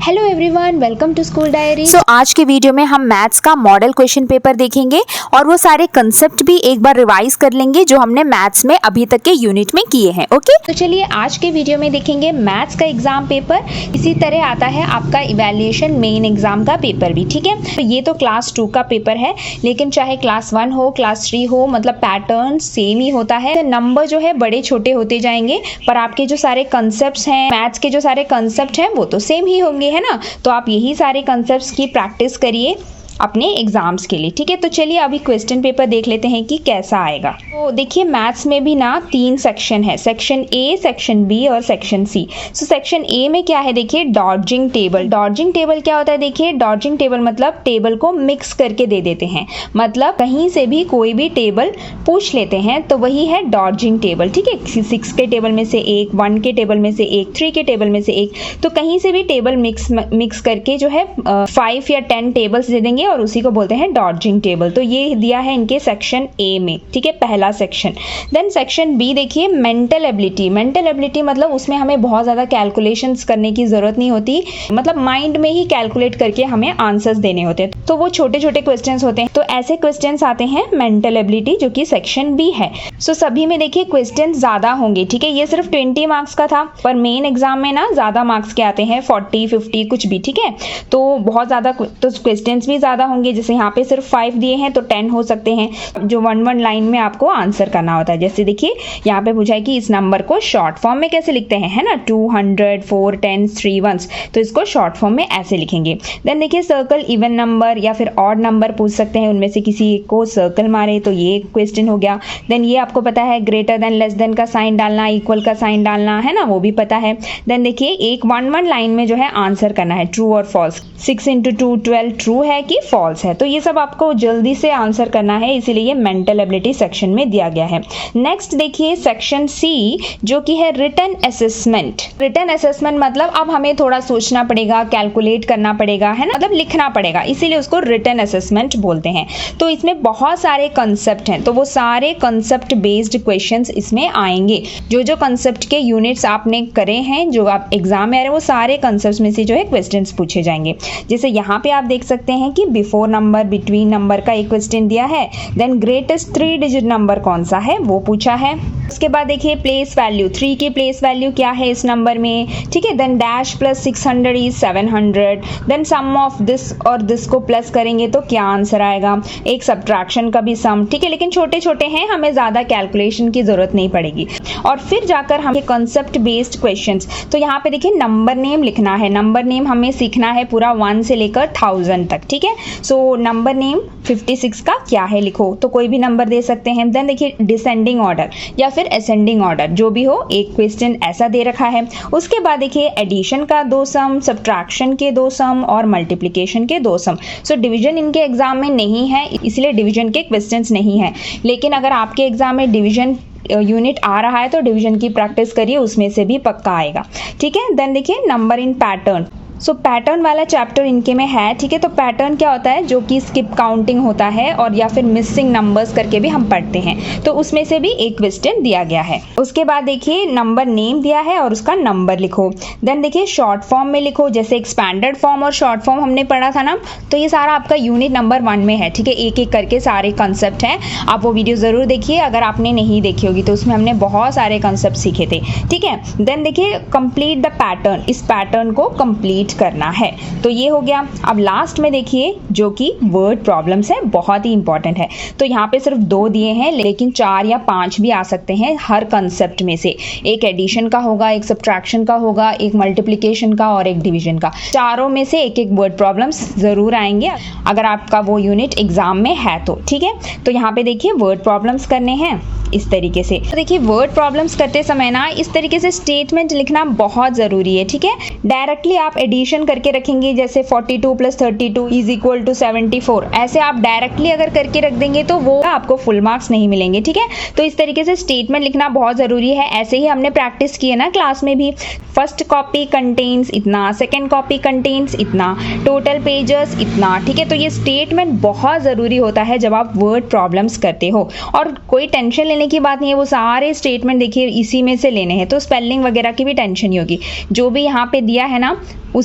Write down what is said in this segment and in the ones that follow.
Hello everyone, welcome to school diary. So आज के video में हम मैथ्स का मॉडल क्वेश्चन पेपर देखेंगे और वो सारे कंसेप्ट भी एक बार रिवाइज कर लेंगे जो हमने मैथ्स में अभी तक के यूनिट में किए हैं। ओके, तो चलिए आज के वीडियो में देखेंगे मैथ्स का एग्जाम पेपर। इसी तरह आता है आपका इवैल्यूएशन मेन एग्जाम का पेपर भी। ठीक है, तो ये तो क्लास 2 का पेपर है, लेकिन चाहे क्लास 1 हो क्लास 3 हो, मतलब पैटर्न सेम ही होता है। तो नंबर जो है बड़े छोटे होते जाएंगे, पर आपके जो सारे कंसेप्ट हैं, मैथ्स के जो सारे कंसेप्ट हैं वो तो सेम ही होंगे, है ना। तो आप यही सारे कंसेप्ट्स की प्रैक्टिस करिए अपने एग्जाम्स के लिए। ठीक है, तो चलिए अभी क्वेश्चन पेपर देख लेते हैं कि कैसा आएगा। तो देखिए मैथ्स में भी ना 3 सेक्शन है, सेक्शन ए, सेक्शन बी और section C. So section A में क्या है, देखिए डॉडजिंग टेबल। डॉडजिंग टेबल क्या होता है, देखिए डॉडजिंग टेबल मतलब टेबल को मिक्स करके दे देते हैं, मतलब कहीं से भी कोई भी टेबल पूछ लेते हैं, तो वही है डॉडजिंग टेबल। ठीक है, 6 के टेबल में से एक, 1 के टेबल में से एक, 3 के टेबल में से एक, तो कहीं से भी टेबल मिक्स करके जो है 5 या 10 टेबल्स दे देंगे और उसी को बोलते हैं डॉडजिंग टेबल। तो ये दिया है इनके सेक्शन ए में। ठीक है, पहला सेक्शन। देन सेक्शन बी देखिए मेंटल एबिलिटी। मेंटल एबिलिटी मतलब उसमें हमें बहुत ज़्यादा कैलकुलेशंस करने की ज़रूरत नहीं होती, मतलब माइंड में ही कैलकुलेट करके हमें आंसर्स देने होते हैं, तो वो छोटे छोटे क्वेश्चंस होते हैं। तो ऐसे क्वेश्चंस आते हैं मेंटल एबिलिटी, जो कि सेक्शन बी है। सो सभी में देखिए क्वेश्चन ज़्यादा होंगे। ठीक है, ये सिर्फ 20 मार्क्स का था, पर मेन एग्जाम में ना ज़्यादा मार्क्स के आते हैं, 40, 50 कुछ भी। ठीक है, तो बहुत ज़्यादा तो क्वेश्चन भी ज़्यादा होंगे। जैसे यहाँ पे सिर्फ 5 दिए हैं तो 10 हो सकते हैं, जो 1 लाइन में आपको आंसर करना होता है। जैसे देखिए यहाँ पे पूछा है कि इस नंबर को शॉर्ट फॉर्म में कैसे लिखते हैं, है ना, 200, 4 10s 3 1s, तो इसको शॉर्ट फॉर्म में ऐसे लिखेंगे। देन देखिए सर्कल इवन नंबर या फिर ऑड नंबर पूछ सकते हैं, उनमें से किसी को सर्कल मारे, तो ये क्वेश्चन हो गया। देन ये आपको पता है ग्रेटर देन लेस देन का साइन डालना, इक्वल का साइन डालना, है ना, वो भी पता है। देन देखिए एक 1 लाइन में जो है आंसर करना है, ट्रू और फॉल्स। 6 × 2 12 ट्रू है कि फॉल्स है, तो ये सब आपको जल्दी से आंसर करना है, इसीलिए ये मेंटल एबिलिटी सेक्शन में दिया गया है। नेक्स्ट देखिए सेक्शन सी, जो कि है रिटन असेसमेंट। रिटन असेसमेंट मतलब अब हमें थोड़ा सोचना पड़ेगा, कैलकुलेट करना पड़ेगा, है ना, मतलब लिखना पड़ेगा, इसीलिए उसको रिटन असेसमेंट बोलते हैं। तो इसमें बहुत सारे कंसेप्ट हैं, तो वो सारे कंसेप्ट बेस्ड क्वेश्चंस इसमें आएंगे। जो जो कंसेप्ट के यूनिट्स आपने करे हैं, जो आप एग्जाम में आ रहे हैं, वो सारे कंसेप्ट में से जो है क्वेश्चंस पूछे जाएंगे। जैसे यहाँ पे आप देख सकते हैं कि बिफोर नंबर, बिटवीन नंबर का एक क्वेश्चन दिया है। देन ग्रेटेस्ट 3 डिजिट नंबर कौन सा है वो पूछा है। उसके बाद देखिए प्लेस वैल्यू, 3 की प्लेस वैल्यू क्या है इस नंबर में। ठीक है, then dash plus 600 is 700। Then sum of this और दिस को प्लस करेंगे तो क्या आंसर आएगा। एक सब्ट्रैक्शन का भी सम। ठीक है, लेकिन छोटे छोटे हैं, हमें ज़्यादा कैलकुलेशन की जरूरत नहीं पड़ेगी। और फिर जाकर हमें कंसेप्ट बेस्ड क्वेश्चंस, तो यहाँ पे देखिए नंबर नेम लिखना है। नंबर नेम हमें सीखना है पूरा 1 से लेकर 1000 तक। ठीक है, सो नंबर नेम 56 का क्या है लिखो, तो कोई भी नंबर दे सकते हैं। देन देखिए डिसेंडिंग ऑर्डर या फिर असेंडिंग ऑर्डर, जो भी हो, एक क्वेश्चन ऐसा दे रखा है। उसके बाद देखिए एडिशन का 2 सम, सब्ट्रैक्शन के 2 सम और मल्टीप्लिकेशन के 2 सम। सो डिवीजन इनके एग्जाम में नहीं है, इसलिए डिवीजन के क्वेश्चंस नहीं है, लेकिन अगर आपके एग्जाम में डिवीजन यूनिट आ रहा है तो डिवीजन की प्रैक्टिस करिए, उसमें से भी पक्का आएगा। ठीक है, देन देखिए number in pattern. So pattern वाला चैप्टर इनके में है। ठीक है, तो पैटर्न क्या होता है, जो कि स्किप काउंटिंग होता है और या फिर मिसिंग नंबर्स करके भी हम पढ़ते हैं, तो उसमें से भी एक क्वेश्चन दिया गया है। उसके बाद देखिए नंबर नेम दिया है और उसका नंबर लिखो। देन देखिए शॉर्ट फॉर्म में लिखो, जैसे एक्सपैंडेड फॉर्म और शॉर्ट फॉर्म हमने पढ़ा था ना, तो ये सारा आपका यूनिट नंबर 1 में है। ठीक है, एक एक करके सारे कंसेप्ट हैं, आप वो वीडियो जरूर देखिए अगर आपने नहीं देखी होगी, तो उसमें हमने बहुत सारे कंसेप्ट सीखे थे। ठीक है, देन देखिए कंप्लीट द पैटर्न, इस पैटर्न को कंप्लीट करना है, तो ये हो गया। अब लास्ट में देखिए जो कि वर्ड प्रॉब्लम्स है, बहुत ही इंपॉर्टेंट है। तो यहाँ पे सिर्फ 2 दिए हैं, लेकिन 4 या 5 भी आ सकते हैं हर कंसेप्ट में से। एक एडिशन का होगा, एक सब्ट्रैक्शन का होगा, एक मल्टीप्लिकेशन का और एक डिवीजन का। चारों में से एक एक वर्ड प्रॉब्लम्स जरूर आएंगे अगर आपका वो यूनिट एग्जाम में है तो। ठीक है, तो यहाँ पे देखिए वर्ड प्रॉब्लम्स करने हैं इस तरीके से। तो देखिए वर्ड प्रॉब्लम्स करते समय ना इस तरीके से स्टेटमेंट लिखना बहुत जरूरी है। ठीक है, डायरेक्टली आप एडिशन करके रखेंगे, जैसे 42 + 32 = 74, ऐसे आप डायरेक्टली अगर करके रख देंगे तो वो आपको फुल मार्क्स नहीं मिलेंगे। ठीक है, तो इस तरीके से स्टेटमेंट लिखना बहुत जरूरी है। ऐसे ही हमने प्रैक्टिस की है ना क्लास में भी, फर्स्ट कॉपी कंटेन्स इतना, सेकेंड कॉपी कंटेन्स इतना, टोटल पेजेस इतना। ठीक है, तो ये स्टेटमेंट बहुत जरूरी होता है जब आप वर्ड प्रॉब्लम्स करते हो, और कोई टेंशन लेने की बात नहीं है, वो सारे स्टेटमेंट देखिए इसी में से लेने हैं, तो स्पेलिंग वगैरह की भी टेंशन नहीं होगी। जो भी यहाँ पे दिया है ना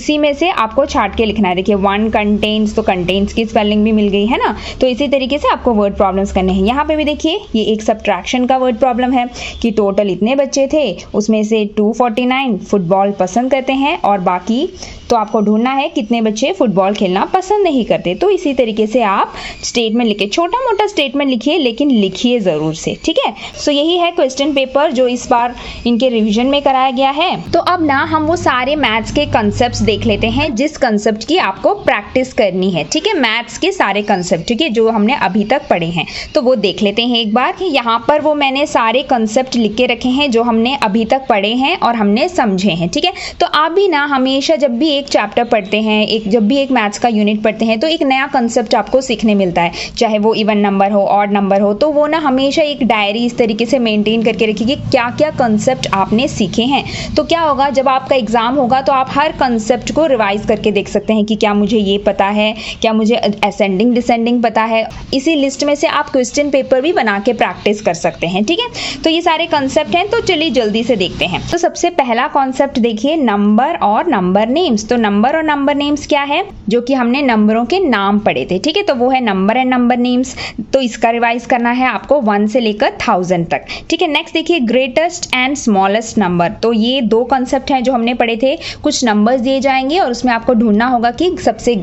उसी में से आपको छाट के लिखना है। देखिए 1 कंटेन्स, तो कंटेन्स की स्पेलिंग भी मिल गई है ना। तो इसी तरीके से आपको वर्ड प्रॉब्लम्स करने हैं। यहाँ पे भी देखिए ये एक सब्ट्रैक्शन का वर्ड प्रॉब्लम है कि टोटल इतने बच्चे थे, उसमें से 249 फुटबॉल पसंद करते हैं और बाकी तो आपको ढूंढना है कितने बच्चे फुटबॉल खेलना पसंद नहीं करते। तो इसी तरीके से आप स्टेटमेंट लिखिए, छोटा मोटा स्टेटमेंट लिखिए लेकिन लिखिए ज़रूर से, ठीक है। सो यही है क्वेश्चन पेपर जो इस बार इनके रिवीजन में कराया गया है। तो अब ना हम वो सारे मैथ्स के कंसेप्ट देख लेते हैं जिस कंसेप्ट की आपको प्रैक्टिस करनी है, ठीक है। मैथ्स के सारे कंसेप्ट, ठीक है, जो हमने अभी तक पढ़े हैं, तो वो देख लेते हैं एक बार। यहाँ पर वो मैंने सारे कंसेप्ट लिख के रखे हैं जो हमने अभी तक पढ़े हैं और हमने समझे हैं, ठीक है। तो आप भी ना हमेशा जब भी एक चैप्टर पढ़ते हैं, जब भी एक मैथ्स का यूनिट पढ़ते हैं, तो एक नया कंसेप्ट आपको सीखने मिलता है, चाहे वो इवन नंबर हो, ऑड नंबर हो। तो वो ना हमेशा एक डायरी इस तरीके से मेंटेन करके रखिए कि क्या क्या कंसेप्ट आपने सीखे हैं। तो क्या होगा, जब आपका एग्जाम होगा तो आप हर कंसेप्ट को रिवाइज करके देख सकते हैं कि क्या मुझे ये पता है, क्या मुझे असेंडिंग डिसेंडिंग पता है। इसी लिस्ट में से आप क्वेश्चन पेपर भी बना के प्रैक्टिस कर सकते हैं, ठीक है। तो ये सारे कंसेप्ट हैं, तो चलिए जल्दी से देखते हैं। तो सबसे पहला कॉन्सेप्ट देखिए, नंबर और नंबर नेम्स। तो नंबर और नंबर नेम्स क्या है, जो कि हमने नंबरों के नाम पढ़े थे, ठीक है। तो वो है नंबर एंड नंबर नेम्स। तो इसका रिवाइज करना है आपको 1 से लेकर 1000 तक, ठीक है। नेक्स्ट देखिए, ग्रेटेस्ट एंड स्मॉलेस्ट नंबर। तो ये दो कॉन्सेप्ट हैं जो हमने पढ़े थे। कुछ नंबर्स दिए जाएंगे और उसमें आपको ढूंढना होगा कि सबसे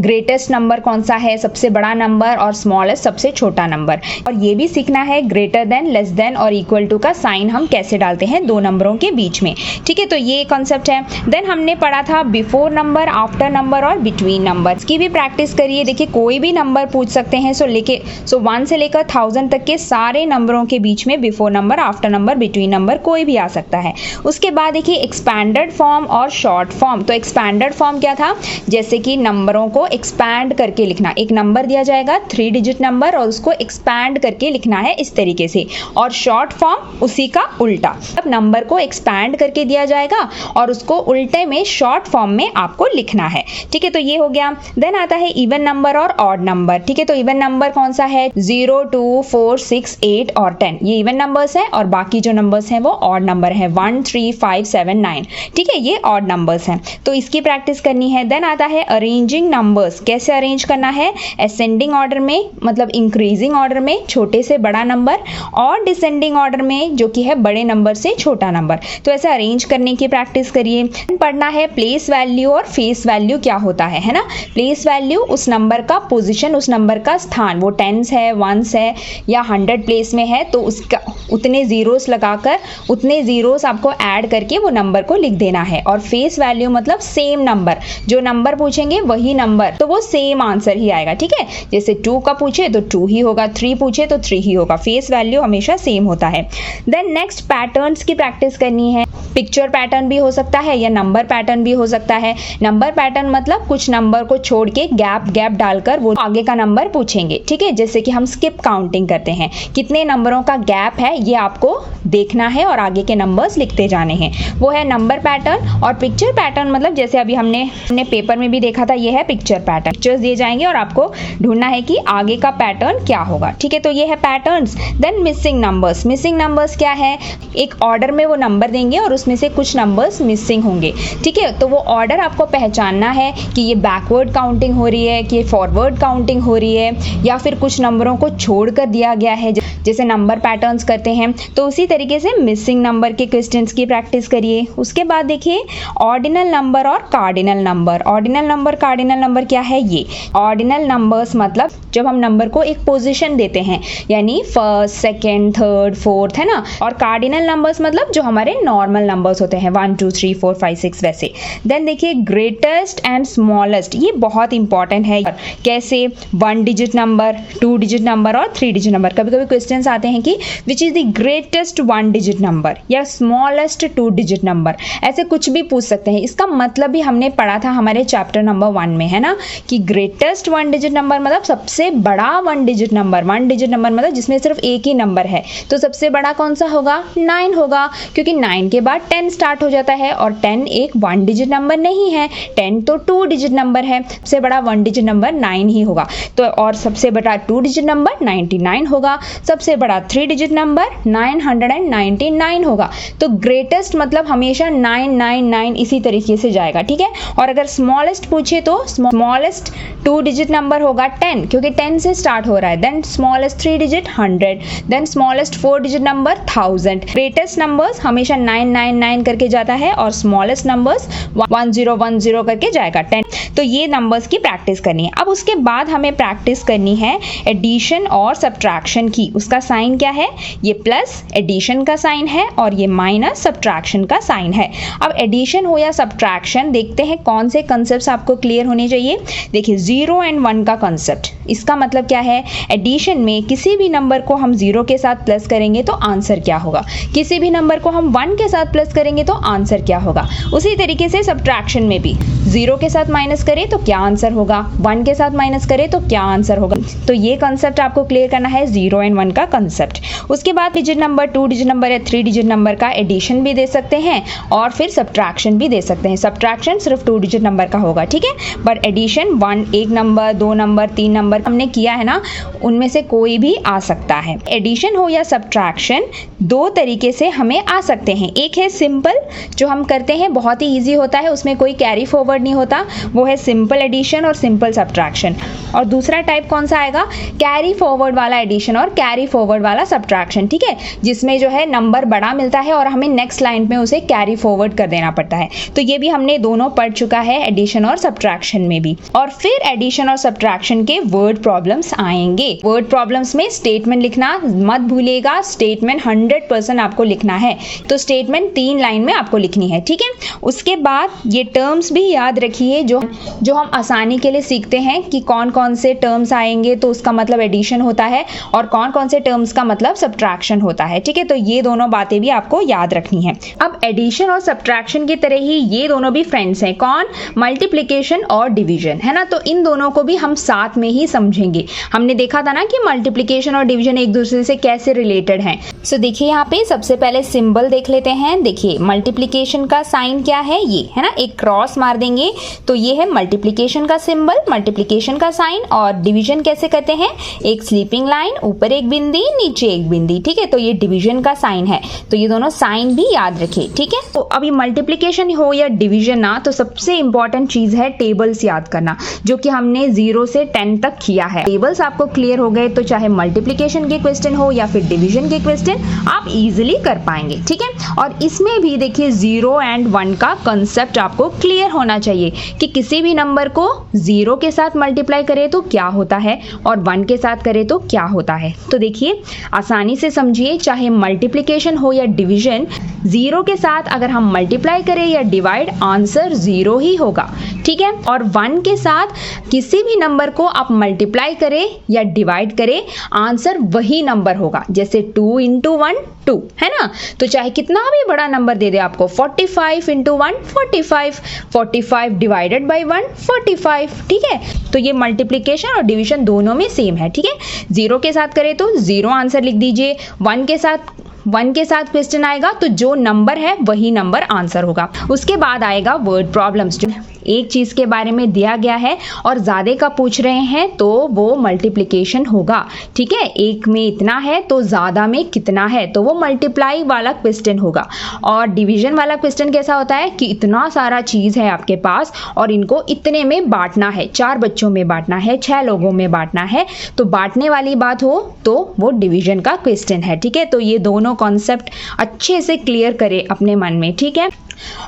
ग्रेटेस्ट नंबर कौन सा है, सबसे बड़ा नंबर, और स्मॉलेस्ट सबसे छोटा नंबर। और ये भी सीखना है ग्रेटर देन, लेस देन और इक्वल टू का साइन हम कैसे डालते हैं दो नंबरों के बीच में, ठीक है। तो ये कॉन्सेप्ट है। देन हमने पढ़ा था बिफोर नंबर, आफ्टर नंबर और बिटवीन नंबर। इसकी भी प्रैक्टिस करिए। देखिए कोई भी नंबर पूछ सकते हैं, सो 1 से लेकर 1000 तक के सारे नंबरों के बीच में before number, after number, between number कोई भी आ सकता है। उसके बाद देखिए एक्सपैंडेड फॉर्म और शॉर्ट फॉर्म। तो एक्सपैंडेड फॉर्म क्या था, जैसे कि नंबरों को एक्सपैंड करके लिखना। एक नंबर दिया जाएगा 3 डिजिट नंबर और उसको एक्सपैंड करके लिखना है इस तरीके से। और शॉर्ट फॉर्म उसी का उल्टा, अब नंबर को एक्सपैंड करके दिया जाएगा और उसको उल्टे में शॉर्ट फॉर्म में आपको लिखना है, ठीक है। तो ये हो गया। देन आता है इवन नंबर और ऑड नंबर, ठीक है। तो इवन नंबर कौन सा है, 0, 2, 4, 6, 8 और 10, ये इवन नंबर्स हैं। और बाकी जो नंबर्स हैं वो ऑड नंबर है, 1, 3, 5, 7, 9, ठीक है, ये ऑड नंबर्स हैं। तो इसकी प्रैक्टिस करनी है। देन आता है अरेंजिंग नंबर्स। कैसे अरेंज करना है, असेंडिंग ऑर्डर में, मतलब इंक्रीजिंग ऑर्डर में छोटे से बड़ा नंबर, और डिसेंडिंग ऑर्डर में जो कि है बड़े नंबर से छोटा नंबर। तो ऐसे अरेंज करने की प्रैक्टिस करिए। पढ़ना है प्लेस वैल्यू और फेस वैल्यू क्या होता है ना। प्लेस वैल्यू उस नंबर का पोजीशन, उस नंबर का स्थान, वो 10s है, 1s है या 100 प्लेस में है, तो उसका उतने जीरोस लगाकर, उतने जीरोस आपको ऐड करके वो नंबर को लिख देना है। और फेस वैल्यू मतलब सेम नंबर, जो नंबर पूछेंगे वही नंबर, तो वो सेम आंसर ही आएगा, ठीक है। जैसे 2 का पूछे तो 2 ही होगा, 3 पूछे तो 3 ही होगा। फेस वैल्यू हमेशा सेम होता है। देन नेक्स्ट पैटर्न्स की प्रैक्टिस करनी है। पिक्चर पैटर्न भी हो सकता है या नंबर पैटर्न भी हो सकता है। नंबर पैटर्न मतलब कुछ नंबर को छोड़ के गैप डालकर वो आगे का नंबर पूछेंगे, ठीक है। जैसे कि हम स्किप काउंटिंग करते हैं, कितने नंबरों का गैप है ये आपको देखना है और आगे के नंबर्स लिखते जाने हैं, वो है नंबर पैटर्न। और पिक्चर पैटर्न मतलब जैसे अभी हमने पेपर में भी देखा था, ये है पिक्चर पैटर्न। पिक्चर्स दिए जाएंगे और आपको ढूंढना है कि आगे का पैटर्न क्या होगा, ठीक है। तो ये है patterns. Then missing numbers. Missing numbers क्या है, एक ऑर्डर में वो नंबर देंगे और उसमें से कुछ नंबर्स मिसिंग होंगे, ठीक है। तो वो ऑर्डर आपको पहचानना है कि ये बैकवर्ड काउंटिंग हो रही है कि फॉरवर्ड काउंटिंग हो रही है, या फिर कुछ नंबरों को छोड़कर दिया गया है, जैसे नंबर पैटर्न्स करते हैं। तो उसी तरीके से मिसिंग नंबर के क्वेश्चंस की प्रैक्टिस करिए। उसके बाद देखिए ऑर्डिनल नंबर और cardinal number. Ordinal number, cardinal number क्या है, ये ऑर्डिनल नंबर्स मतलब जब हम नंबर को एक पोजीशन देते हैं, यानी फर्स्ट, सेकंड, थर्ड, फोर्थ, है ना। और कार्डिनल नंबर्स मतलब जो हमारे नॉर्मल नंबर्स होते हैं, 1, 2, 3, 4, 5, 6 वैसे। देन देखिए ग्रेटेस्ट एंड स्मॉलेस्ट, ये बहुत इंपॉर्टेंट है। कैसे, 1 डिजिट नंबर, 2 डिजिट नंबर और 3 डिजिट नंबर। कभी कभी क्वेश्चंस आते हैं कि which is the greatest 1 digit number या स्मॉलेस्ट 2 डिजिट नंबर, ऐसे कुछ भी पूछ सकते हैं। इसका मतलब भी हमने पढ़ा था हमारे चैप्टर नंबर 1 में, है ना, कि ग्रेटेस्ट 1 डिजिट नंबर मतलब सबसे बड़ा 1 डिजिट नंबर। 1 डिजिट नंबर मतलब जिसमें सिर्फ एक ही नंबर है, तो सबसे बड़ा कौन सा होगा, 9 होगा, क्योंकि 9 के बाद 10 स्टार्ट हो जाता है और 10 एक 1 डिजिट नंबर नहीं है, 10 तो 2 डिजिट नंबर है। सबसे बड़ा 1 डिजिट नंबर 9 ही होगा। तो और सबसे बड़ा 2 डिजिट नंबर 99 होगा, सबसे बड़ा 3 डिजिट नंबर 999 होगा। तो ग्रेटेस्ट मतलब हमेशा 999 इसी तरीके से जाएगा। जाएगा, ठीक है। और अगर स्मॉलेस्ट पूछे तो स्मॉलेस्ट 2 डिजिट नंबर होगा 10, क्योंकि 10 से स्टार्ट हो रहा है। Then smallest 3 digit 100, then smallest 4 digit number 1000। Greatest numbers हमेशा 999 करके जाता है और स्मॉलेस्ट नंबर्स 1010 करके जाएगा 10। तो ये नंबर्स की प्रैक्टिस करनी है। अब उसके बाद हमें प्रैक्टिस करनी है एडिशन और सब्ट्रैक्शन की। उसका साइन क्या है? ये प्लस एडिशन का साइन है और ये माइनस सब्ट्रैक्शन का साइन है। अब एडिशन हो या सब्ट्रैक्शन, देखते हैं कौन से कंसेप्ट्स आपको क्लियर होने चाहिए। देखिए 0 एंड 1 का कंसेप्ट, इसका मतलब क्या है? एडिशन में किसी भी नंबर को हम 0 के साथ प्लस करेंगे तो आंसर क्या होगा, किसी भी नंबर को हम 1 के साथ प्लस करेंगे तो आंसर क्या होगा। उसी तरीके से सब्ट्रैक्शन में भी 0 के साथ माइनस करें तो क्या आंसर होगा, 1 के साथ माइनस करें तो क्या आंसर होगा। तो ये कंसेप्ट आपको क्लियर करना है, 0 एंड 1 का कंसेप्ट। उसके बाद डिजिट नंबर, 2 डिजिट नंबर या 3 डिजिट नंबर का एडिशन भी दे सकते हैं और फिर सब्ट्रैक्शन भी दे सकते हैं। सब्ट्रैक्शन सिर्फ 2 डिजिट नंबर का होगा, ठीक है, but addition 1 number, 2 number, 3 number हमने किया है ना, उनमें से कोई भी आ सकता है। एडिशन हो या सब्ट्रैक्शन 2 तरीके से हमें आ सकते हैं। एक है सिंपल, जो हम करते हैं बहुत ही ईजी होता है, उसमें कोई कैरी फॉरवर्ड नहीं होता, वो है सिंपल एडिशन और सिंपल सब्ट्रैक्शन। और दूसरा टाइप कौन सा आएगा? कैरी फॉरवर्ड वाला एडिशन और कैरी फॉरवर्ड वाला सब्ट्रैक्शन, ठीक है, जिसमें जो है नंबर बड़ा मिलता है और हमें नेक्स्ट लाइन में उसे कैरी फॉरवर्ड कर देना पड़ता है। तो ये भी हमने दोनों पढ़ चुका है, एडिशन और सब्ट्रैक्शन में भी। और फिर एडिशन और सब्ट्रैक्शन के वर्ड प्रॉब्लम्स आएंगे। वर्ड प्रॉब्लम्स में स्टेटमेंट लिखना मत भूलिएगा, स्टेटमेंट 100% आपको लिखना है। तो स्टेटमेंट 3 लाइन में आपको लिखनी है, ठीक है। उसके बाद ये टर्म्स भी याद रखिए जो हम आसानी के लिए सीखते हैं कि कौन कौन से टर्म्स आएंगे तो उसका मतलब एडिशन होता है और कौन कौन से टर्म्स का मतलब सब्ट्रैक्शन होता है, ठीक है। तो ये दोनों बातें भी आपको याद रखनी है। अब एडिशन और सब्ट्रैक्शन की तरह ही ये दोनों भी फ्रेंड्स हैं। कौन? मल्टीप्लिकेशन और डिवीजन, है ना। तो इन दोनों को भी हम साथ में ही समझेंगे। हमने देखा था ना कि मल्टीप्लिकेशन और डिवीजन एक दूसरे से कैसे रिलेटेड हैं। सो देखिए यहाँ पे सबसे पहले सिंबल देख लेते हैं। देखिए मल्टीप्लिकेशन का साइन क्या है? ये है ना, एक क्रॉस मार देंगे तो ये है मल्टीप्लिकेशन का सिंबल, मल्टीप्लिकेशन का साइन। और डिवीजन कैसे करते हैं? एक स्लीपिंग लाइन, ऊपर एक बिंदी, नीचे एक बिंदी, ठीक है। तो ये डिवीजन का साइन है। तो ये दोनों साइन भी याद रखिए, ठीक है। तो अभी मल्टीप्लिकेशन हो या डिवीजन ना, तो सबसे इंपॉर्टेंट चीज है टेबल्स याद करना, जो कि हमने 0 से 10 तक किया है। टेबल्स आपको क्लियर हो गए तो चाहे मल्टीप्लिकेशन के क्वेश्चन हो या फिर डिवीजन के क्वेश्चन आप इजीली कर पाएंगे, ठीक है। और इसमें भी देखिए 0 एंड 1 का कंसेप्ट आपको क्लियर होना चाहिए कि किसी भी नंबर को 0 के साथ मल्टीप्लाई करें तो क्या होता है और 1 के साथ करें तो क्या होता है। तो देखिए आसानी से समझिए, चाहे मल्टीप्लिकेशन हो या डिवीजन, 0 के साथ अगर हम मल्टीप्लाई करें या डिवाइड, आंसर 0 ही होगा, ठीक है। और 1 के साथ किसी भी नंबर को आप मल्टीप्लाई करें या डिवाइड करें, आंसर वही नंबर होगा। जैसे 2 × 1 2, है ना। तो चाहे कितना भी बड़ा नंबर दे दे आपको, 45 × 1 45, 45 डिवाइडेड बाई 1 45, ठीक है। तो ये मल्टीप्लिकेशन और डिवीजन दोनों में सेम है, ठीक है। 0 के साथ करें तो 0 आंसर लिख दीजिए, 1 के साथ क्वेश्चन आएगा तो जो नंबर है वही नंबर आंसर होगा। उसके बाद आएगा वर्ड प्रॉब्लम्स, जो एक चीज के बारे में दिया गया है और ज्यादा का पूछ रहे हैं तो वो मल्टीप्लिकेशन होगा, ठीक है। एक में इतना है तो ज्यादा में कितना है, तो वो मल्टीप्लाई वाला क्वेश्चन होगा। और डिवीजन वाला क्वेश्चन कैसा होता है कि इतना सारा चीज है आपके पास और इनको इतने में बांटना है, 4 बच्चों में बांटना है, 6 लोगों में बांटना है, तो बांटने वाली बात हो तो वो डिवीजन का क्वेश्चन है, ठीक है। तो ये दोनों कॉन्सेप्ट अच्छे से क्लियर करें अपने मन में, ठीक है।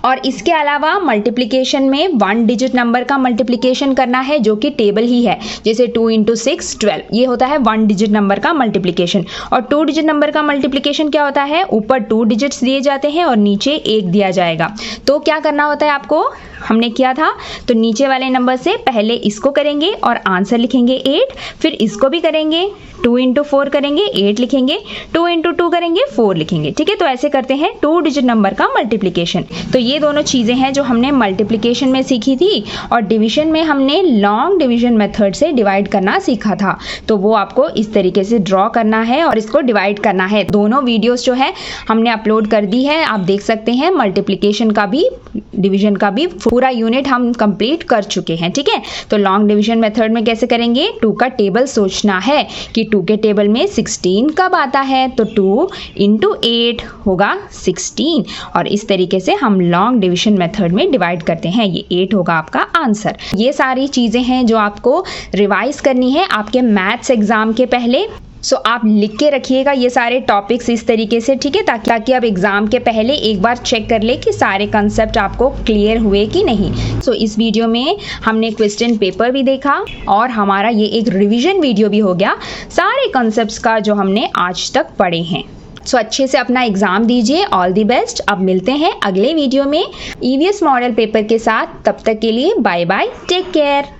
और इसके अलावा मल्टीप्लिकेशन में 1 डिजिट नंबर का मल्टीप्लिकेशन करना है, जो कि टेबल ही है। जैसे 2 × 6 12, ये होता है 1 डिजिट नंबर का मल्टीप्लिकेशन। और 2 डिजिट नंबर का मल्टीप्लिकेशन क्या होता है? ऊपर 2 डिजिट्स दिए जाते हैं और नीचे 1 दिया जाएगा। तो क्या करना होता है आपको? हमने किया था, तो नीचे वाले नंबर से पहले इसको करेंगे और आंसर लिखेंगे 8, फिर इसको भी करेंगे, 2 × 4 करेंगे 8 लिखेंगे, 2 × 2 करेंगे 4 लिखेंगे, ठीक है। तो ऐसे करते हैं 2 डिजिट नंबर का मल्टीप्लिकेशन। तो ये दोनों चीजें हैं जो हमने मल्टीप्लिकेशन में सीखी थी। और डिवीजन में हमने लॉन्ग डिवीजन मेथड से डिवाइड करना सीखा था। तो वो आपको इस तरीके से ड्रॉ करना है और इसको डिवाइड करना है। दोनों वीडियोस जो है हमने अपलोड कर दी है, आप देख सकते हैं। मल्टीप्लिकेशन का भी डिवीजन का भी पूरा यूनिट हम कंप्लीट कर चुके हैं, ठीक है। तो लॉन्ग डिवीजन मेथड में कैसे करेंगे, 2 का टेबल सोचना है कि 2 के टेबल में 16 कब आता है, तो 2 इंटू 8 होगा 16, और इस तरीके से हम लॉन्ग डिवीजन मेथड में डिवाइड करते हैं। ये 8 होगा आपका आंसर। ये सारी चीज़ें हैं जो आपको रिवाइज करनी है आपके मैथ्स एग्जाम के पहले। सो आप लिख के रखिएगा ये सारे टॉपिक्स इस तरीके से, ठीक है, ताकि आप एग्जाम के पहले एक बार चेक कर ले कि सारे कंसेप्ट आपको क्लियर हुए कि नहीं। सो इस वीडियो में हमने क्वेश्चन पेपर भी देखा और हमारा ये एक रिवीजन वीडियो भी हो गया सारे कंसेप्ट्स का जो हमने आज तक पढ़े हैं। सो अच्छे से अपना एग्जाम दीजिए। All the best. अब मिलते हैं अगले वीडियो में ईवीएस मॉडल पेपर के साथ। तब तक के लिए बाय बाय, टेक केयर।